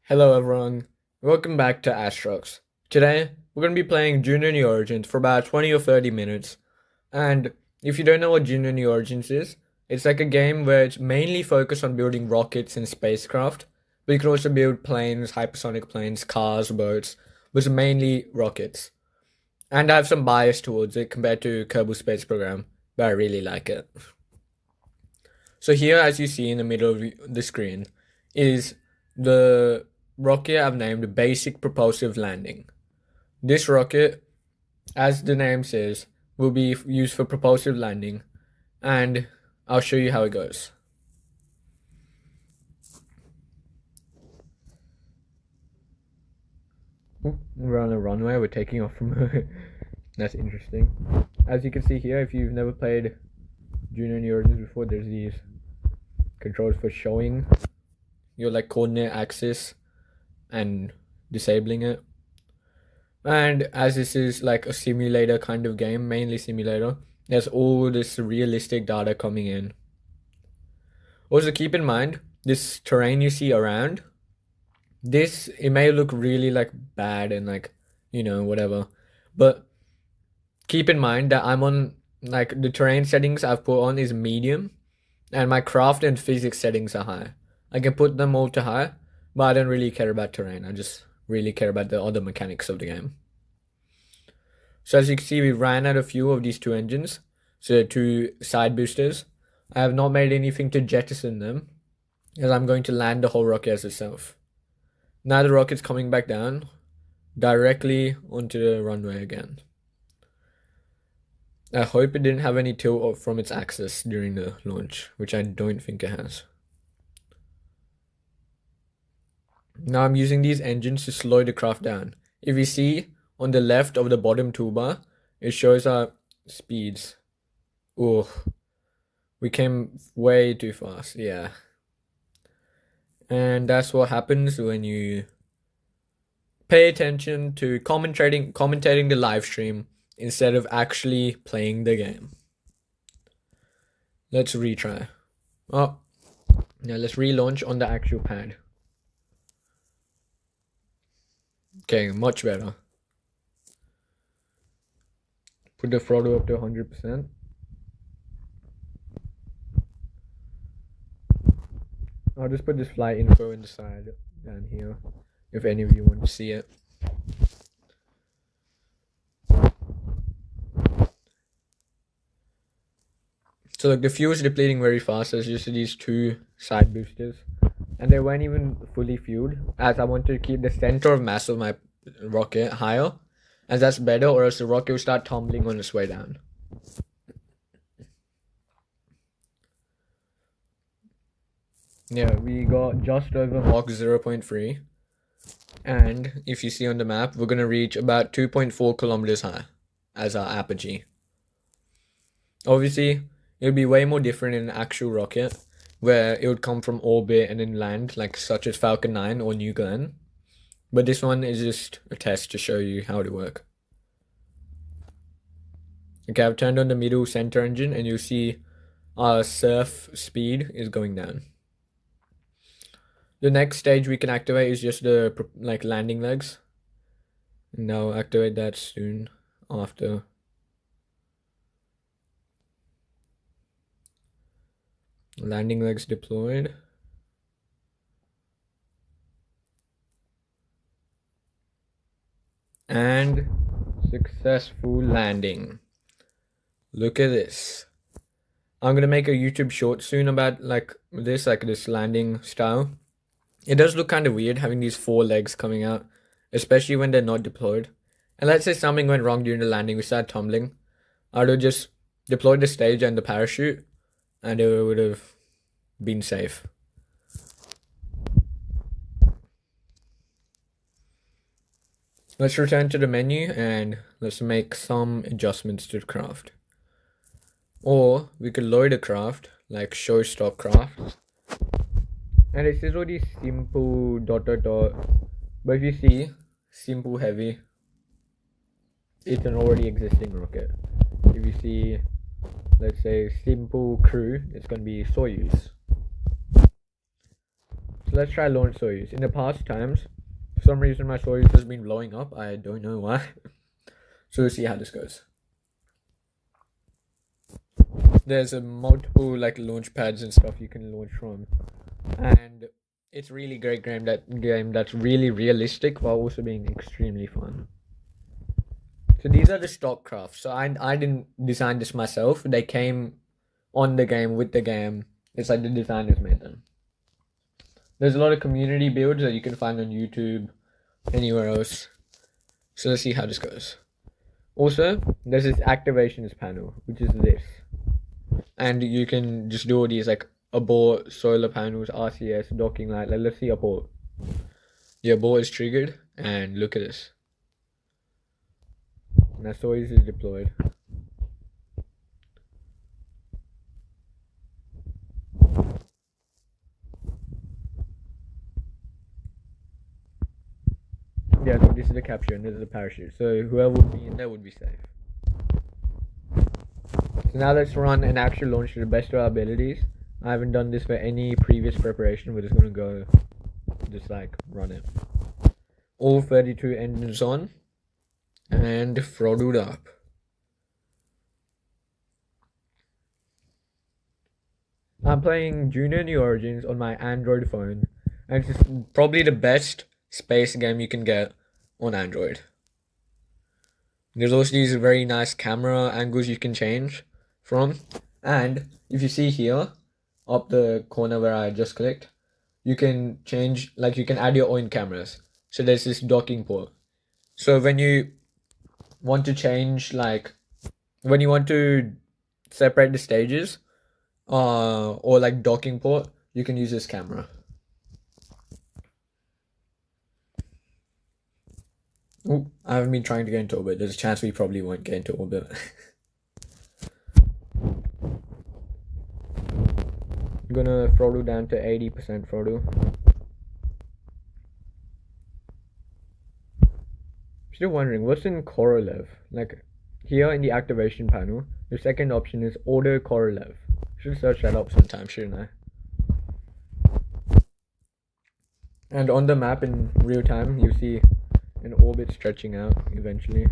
Hello everyone, welcome back to Astrox. Today, we're going to be playing Juno New Origin for about 20 or 30 minutes. And if you don't know what Juno New Origins is, it's like a game where it's mainly focused on building rockets and spacecraft, but you can also build planes, hypersonic planes, cars, boats, but it's mainly rockets. And I have some bias towards it compared to Kerbal Space Program, but I really like it. So here, as you see in the middle of the screen, is the rocket I've named Basic Propulsive Landing. This rocket, as the name says, will be used for propulsive landing, and I'll show you how it goes. We're on a runway, we're taking off from that's interesting. As you can see here, if you've never played Juno New Origins before, there's these controls for showing your coordinate axis and disabling it. And as this is like a simulator kind of game, mainly simulator, there's all this realistic data coming in. Also keep in mind, this terrain you see around, it may look really bad and whatever, but keep in mind that I'm on the terrain settings I've put on is medium, and my craft and physics settings are high. I can put them all to high, but I don't really care about terrain. I just really care about the other mechanics of the game. So as you can see, we ran out of fuel of these two engines, so the two side boosters. I have not made anything to jettison them, as I'm going to land the whole rocket as itself. Now the rocket's coming back down, directly onto the runway again. I hope it didn't have any tilt from its axis during the launch, which I don't think it has. Now I'm using these engines to slow the craft down. If you see on the left of the bottom toolbar, it shows our speeds. Oh, we came way too fast, yeah. And that's what happens when you pay attention to commentating the live stream instead of actually playing the game. Let's retry. Oh, now let's relaunch on the actual pad. Okay, much better. Put the throttle up to 100%. I'll just put this flight info inside down here, if any of you want to see it. So the fuel is depleting very fast. There's just these two side boosters, and they weren't even fully fueled, as I wanted to keep the center of mass of my rocket higher, as that's better, or else the rocket will start tumbling on its way down. Yeah, we got just over Mach 0.3, and if you see on the map, we're going to reach about 2.4 kilometers high as our apogee. Obviously, it would be way more different in an actual rocket, where it would come from orbit and then land, such as Falcon 9 or New Glenn. But this one is just a test to show you how it works. Okay, I've turned on the middle center engine, and you'll see our surf speed is going down. The next stage we can activate is just the landing legs. And I'll activate that soon after. Landing legs deployed. And successful landing. Look at this. I'm gonna make a YouTube short soon about this landing style. It does look kind of weird having these four legs coming out, especially when they're not deployed. And let's say something went wrong during the landing, we started tumbling. I would have just deployed the stage and the parachute, and it would have been safe. Let's return to the menu and let's make some adjustments to the craft. Or we could load a craft, like show stock craft. And it says already simple ... But if you see simple heavy, it's an already existing rocket. If you see, let's say simple crew, it's going to be Soyuz. So let's try launch Soyuz. In the past times, for some reason my Soyuz has been blowing up. I don't know why. So we'll see how this goes. There's a multiple like launch pads and stuff you can launch from, and it's really great game that's really realistic while also being extremely fun. So these are the stock crafts. So I didn't design this myself. They came on the game with the game. It's like the designers made them. There's a lot of community builds that you can find on YouTube, anywhere else. So let's see how this goes. Also, there's this activations panel, which is this. And you can just do all these like abort, solar panels, RCS, docking light. Like, let's see abort. The abort is triggered, and look at this. Now Soyuz is deployed. Yeah, so this is the capture and this is the parachute. So whoever would be in there would be safe. So now let's run an actual launch to the best of our abilities. I haven't done this for any previous preparation. We're just gonna go, just like run it. All 32 engines on, and throttled up. I'm playing Juno New Origins on my Android phone, and it's probably the best space game you can get on Android. There's also these very nice camera angles you can change from, and if you see here, up the corner where I just clicked, you can change, like you can add your own cameras. So there's this docking port. So when you want to change, like when you want to separate the stages, or like docking port, you can use this camera. Ooh, I haven't been trying to get into orbit. There's a chance we probably won't get into orbit. I'm gonna throttle down to 80% throttle. Still wondering what's in Korolev. Like here in the activation panel, the second option is order Korolev. Should search that up sometime, shouldn't I? And on the map in real time, you see an orbit stretching out eventually.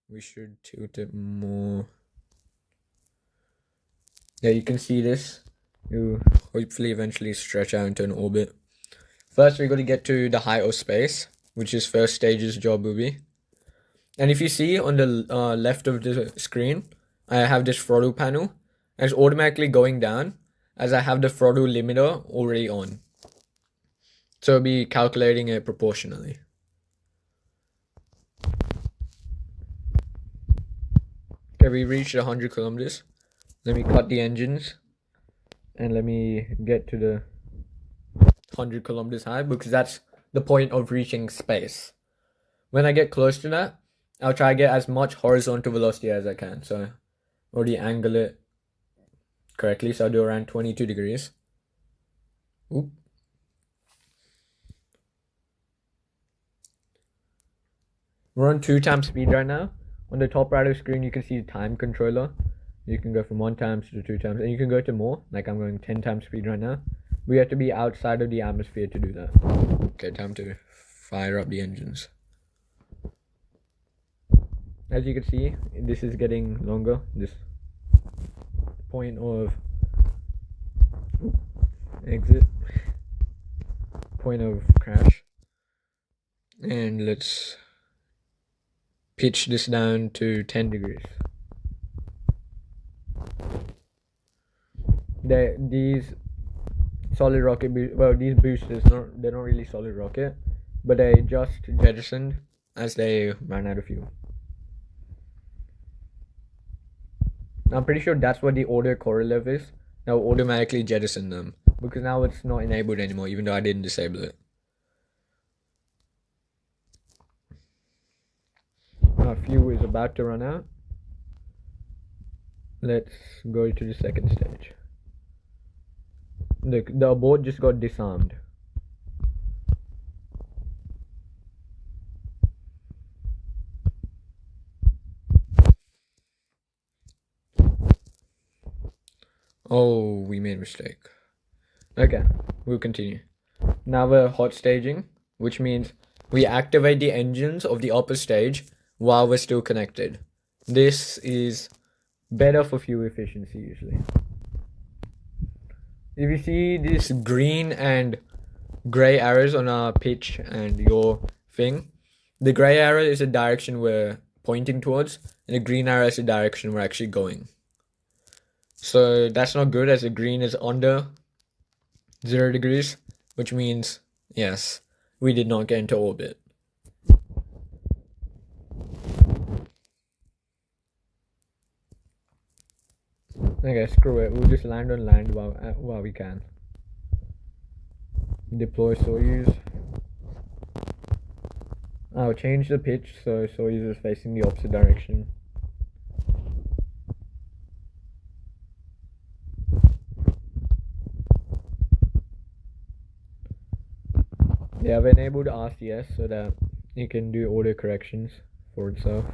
We should tilt it more. Yeah, you can see this. You hopefully eventually stretch out into an orbit. First, we're going to get to the height of space, which is first stage's job will be. And if you see on the left of the screen, I have this throttle panel, and it's automatically going down as I have the throttle limiter already on. So it'll be calculating it proportionally. Okay, we reached 100 kilometers. Let me cut the engines and let me get to the 100 kilometers high, because that's the point of reaching space. When I get close to that, I'll try to get as much horizontal velocity as I can. So already angle it correctly, so I'll do around 22 degrees. Oop. We're on 2 times speed right now. On the top right of the screen, you can see the time controller. You can go from 1 times to 2 times, and you can go to more. Like I'm going 10 times speed right now. We have to be outside of the atmosphere to do that. Okay, time to fire up the engines. As you can see, this is getting longer. This point of exit, point of crash. And let's pitch this down to 10 degrees. These solid rocket, these boosters, they're not really solid rocket, but they just jettisoned as they ran out of fuel. I'm pretty sure that's what the order Korolev is. Now automatically jettison them, because now it's not enabled anymore, even though I didn't disable it. Our fuel is about to run out. Let's go to the second stage. The abort just got disarmed. Oh, we made a mistake. Okay, we'll continue. Now we're hot staging, which means we activate the engines of the upper stage while we're still connected. This is better for fuel efficiency usually. If you see these green and gray arrows on our pitch and your thing, the gray arrow is the direction we're pointing towards, and the green arrow is the direction we're actually going. So that's not good, as the green is under 0 degrees, which means, yes, we did not get into orbit. Okay, screw it. We'll just land on land while we can. Deploy Soyuz. I'll change the pitch so Soyuz is facing the opposite direction. Yeah, I've enabled RCS so that it can do auto corrections for itself.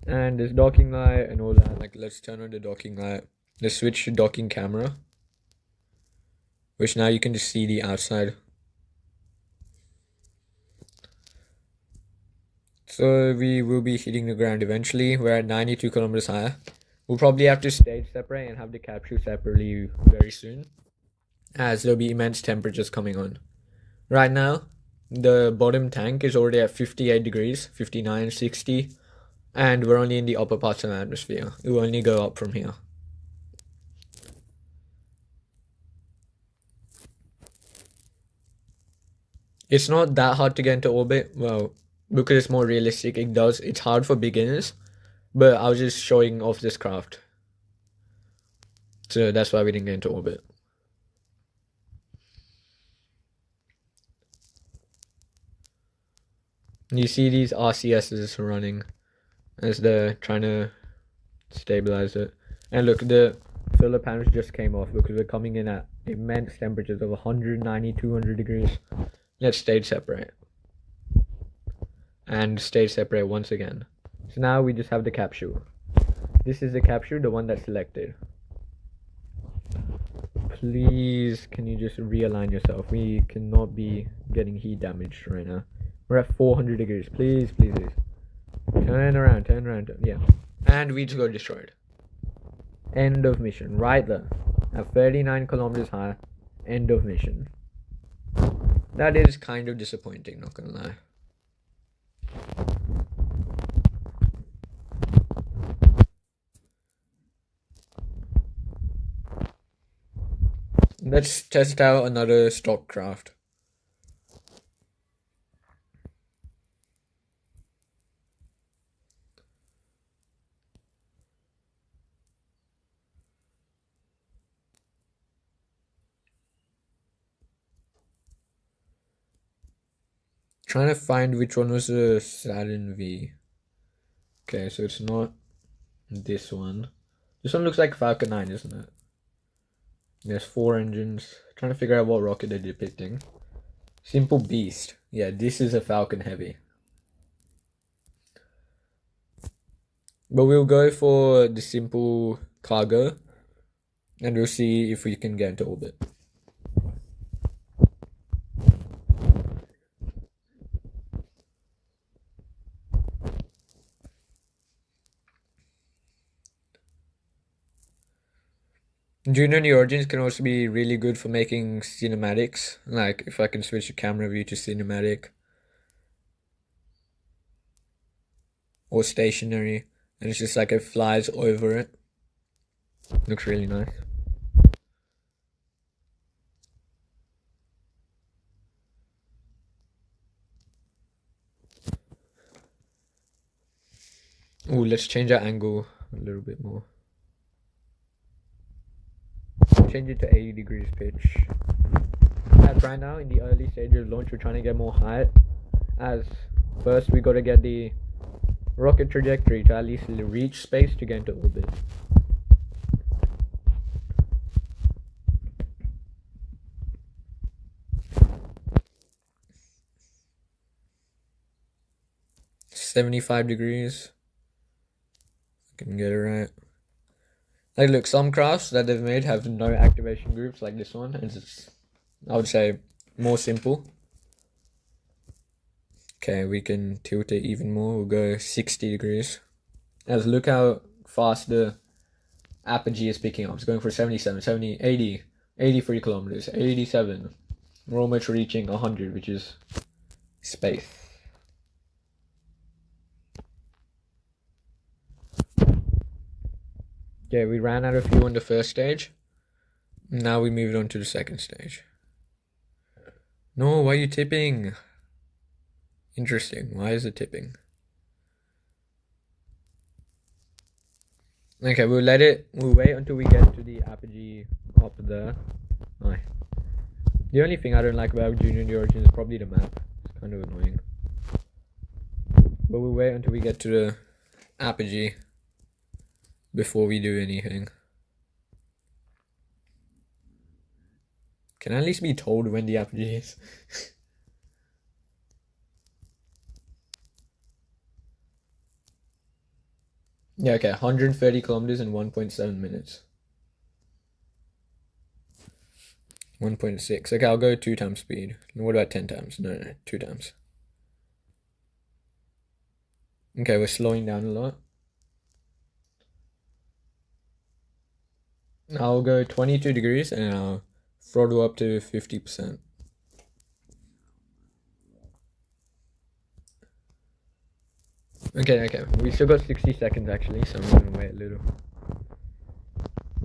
And this docking light and all that, like let's turn on the docking light. Let's switch to docking camera, which now you can just see the outside. So we will be hitting the ground eventually. We're at 92 kilometers higher. We'll probably have to stage separate and have the capsule separately very soon, as there'll be immense temperatures coming on. Right now, the bottom tank is already at 58 degrees, 59, 60, and we're only in the upper parts of the atmosphere. It will only go up from here. It's not that hard to get into orbit. Well, because it's more realistic, it's hard for beginners, but I was just showing off this craft. So that's why we didn't get into orbit. You see these RCSs running as they're trying to stabilize it. And look, the solar panels just came off because we're coming in at immense temperatures of 190, 200 degrees. Let's stage separate. And stage separate once again. So now we just have the capsule. This is the capsule, the one that's selected. Please, can you just realign yourself? We cannot be getting heat damage right now. We're at 400 degrees. Please, please, please. Turn around. Yeah. And we just got destroyed. End of mission. Right there. At 39 kilometers high. End of mission. That is kind of disappointing, not gonna lie. Let's test out another stock craft. Trying to find which one was the Saturn V. Okay, so it's not this one. This one looks like Falcon 9, isn't it? There's 4 engines. Trying to figure out what rocket they're depicting. Simple Beast. Yeah, this is a Falcon Heavy. But we'll go for the simple cargo. And we'll see if we can get into orbit. Juno New Origins can also be really good for making cinematics. Like if I can switch the camera view to cinematic. Or stationary. And it's just like it flies over it. Looks really nice. Ooh, let's change our angle a little bit more. Change it to 80 degrees pitch. As right now, in the early stages of launch, we're trying to get more height. As first, we got to get the rocket trajectory to at least reach space to get into orbit. .75 degrees. I can get it right. Like, look, some crafts that they've made have no activation groups like this one, and it's, I would say, more simple. Okay, we can tilt it even more. We'll go 60 degrees. As look how fast the apogee is picking up. It's going for 77, 70, 80, 83 kilometers, 87. We're almost reaching 100, which is space. Okay, we ran out of fuel on the first stage. Now we moved on to the second stage. No, why are you tipping? Interesting. Why is it tipping? Okay, we'll wait until we get to the apogee up there. Aye. The only thing I don't like about Juno New Origin is probably the map. It's kind of annoying. But we'll wait until we get to the apogee before we do anything. Can I at least be told when the apogee is? Yeah, okay, 130 kilometers in 1.7 minutes. 1.6. Okay, I'll go 2 times speed. What about 10 times? No, 2 times. Okay, we're slowing down a lot. I'll go 22 degrees and I'll throttle up to 50%. Okay. We still got 60 seconds actually, so I'm gonna wait a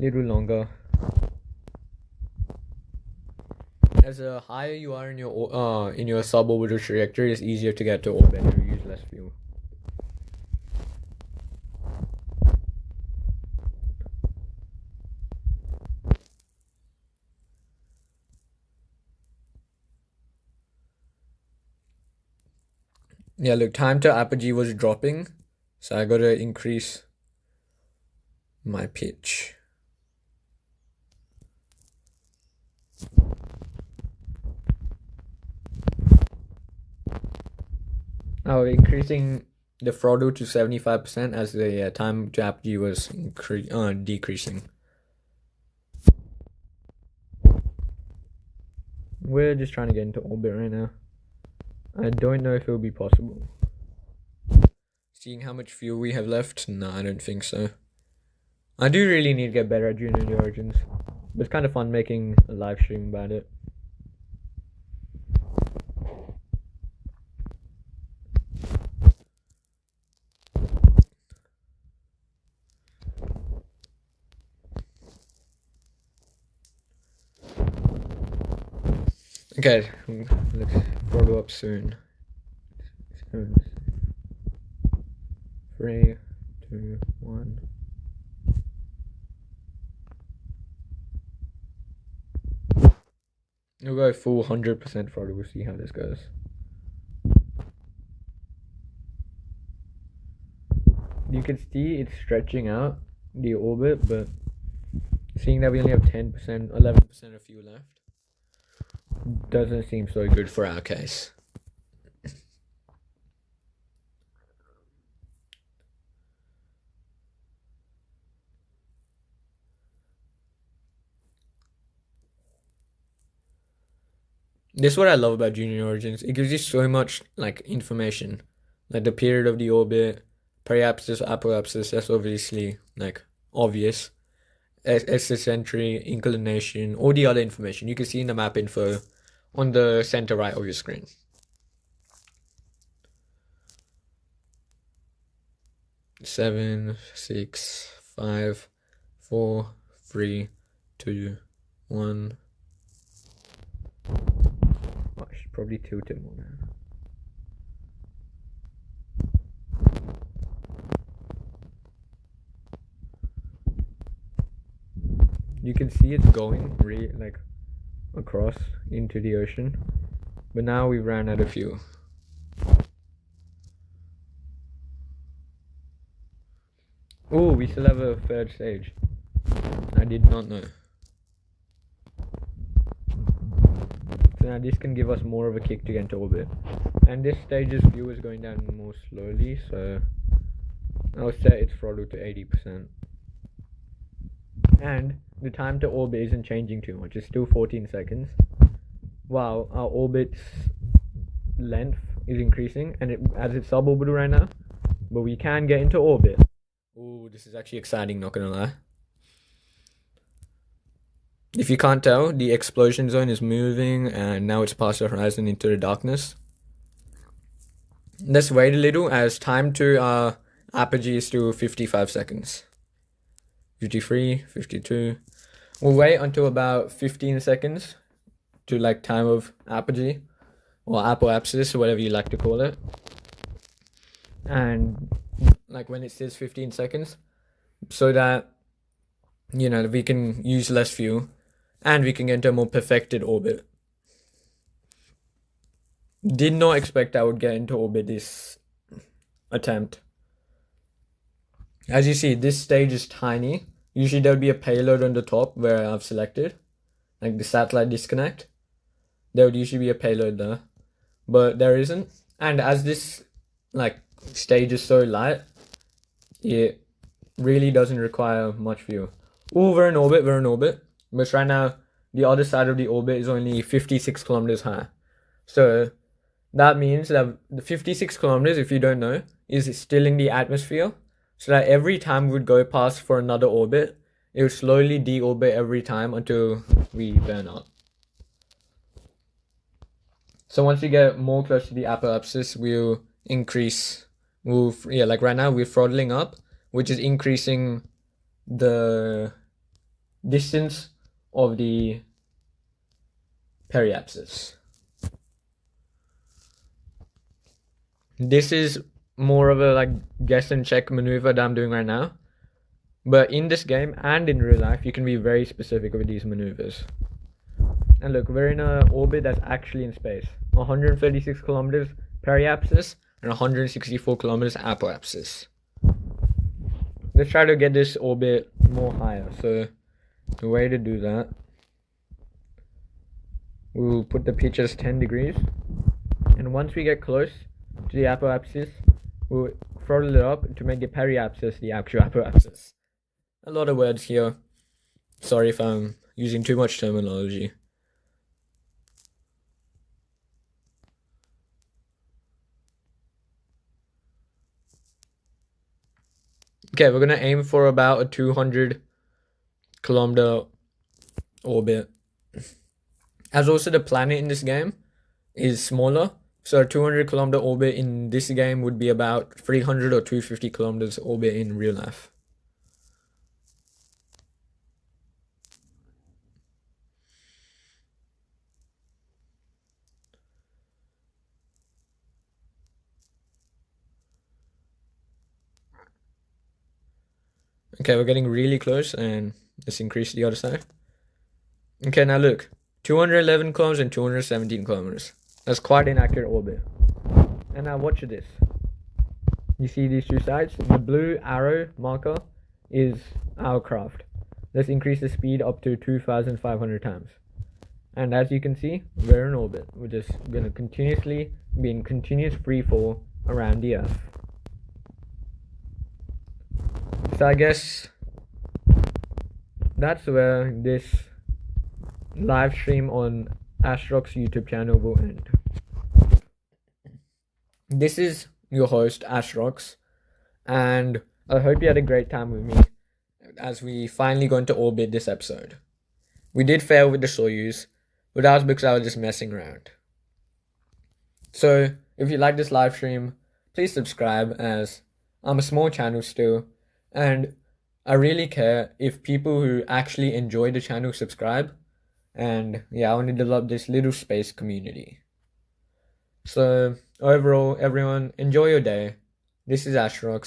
little longer. As the higher you are in your suborbital trajectory, it's easier to get to orbit and you use less fuel. Yeah, look, time to apogee was dropping, so I gotta increase my pitch. Oh, increasing the throttle to 75% as the time to apogee was decreasing. We're just trying to get into orbit right now. I don't know if it'll be possible. Seeing how much fuel we have left? No, I don't think so. I do really need to get better at Juno New Origins. But it's kind of fun making a live stream about it. Okay, let's throttle up soon. 3, 2, 1. We'll go full 100% throttle. We'll see how this goes. You can see it's stretching out the orbit, but seeing that we only have 10%, 11% of fuel left, doesn't seem so good for our case. This is what I love about Juno New Origins. It gives you so much like information, like the period of the orbit, periapsis, apoapsis. That's obviously like obvious. Eccentricity, inclination, all the other information you can see in the map info on the center right of your screen. Seven, 6, 5, 4, 3, 2, 1. I should probably tilt it more now. You can see it's going like across into the ocean, but now we ran out of fuel. Oh, we still have a third stage. I did not know. So now this can give us more of a kick to get into orbit. And this stage's fuel is going down more slowly, so I'll set its throttle to 80%. And the time to orbit isn't changing too much. It's still 14 seconds. While our orbit's length is increasing, and as it's suborbital right now, but we can get into orbit. Ooh, this is actually exciting, not gonna lie. If you can't tell, the explosion zone is moving, and now it's past the horizon into the darkness. Let's wait a little, as time to apogee is still 55 seconds. 53, 52. We'll wait until about 15 seconds to like time of apogee or apoapsis, or whatever you like to call it. And like when it says 15 seconds, so that we can use less fuel and we can get into a more perfected orbit. Did not expect I would get into orbit this attempt. As you see, this stage is tiny. Usually there would be a payload on the top where I've selected, like the satellite disconnect. There would usually be a payload there, but there isn't. And as this like stage is so light, it really doesn't require much fuel. Oh, we're in orbit. But right now, the other side of the orbit is only 56 kilometers high. So that means that the 56 kilometers, if you don't know, is still in the atmosphere. So that every time we would go past for another orbit, it would slowly deorbit every time until we burn out. So once we get more close to the apoapsis, we'll increase. Like right now we're throttling up, which is increasing the distance of the periapsis. This is more of a like guess and check maneuver that I'm doing right now. But in this game and in real life, you can be very specific with these maneuvers. And look, we're in an orbit that's actually in space. 136 kilometers periapsis and 164 kilometers apoapsis. Let's try to get this orbit more higher. So the way to do that, we'll put the pitch as 10 degrees. And once we get close to the apoapsis, we'll throttle it up to make the periapsis the actual apoapsis. A lot of words here. Sorry if I'm using too much terminology. Okay, we're gonna aim for about a 200 kilometer orbit. As also the planet in this game is smaller, so a 200 kilometer orbit in this game would be about 300 or 250 kilometers orbit in real life. Okay, we're getting really close, and let's increase the other side. Okay, now look, 211 kilometers and 217 kilometers. That's quite an accurate orbit. And now watch this. You see these two sides? The blue arrow marker is our craft. Let's increase the speed up to 2,500 times. And as you can see, we're in orbit. We're just going to continuously be in continuous free fall around the Earth. So I guess that's where this live stream on Astrox YouTube channel will end. This is your host, Astrox, and I hope you had a great time with me as we finally got into orbit this episode. We did fail with the Soyuz, but that was because I was just messing around. So if you like this live stream, please subscribe, as I'm a small channel still, and I really care if people who actually enjoy the channel subscribe. And yeah, I want to develop this little space community. So overall, everyone, enjoy your day. This is Astrox.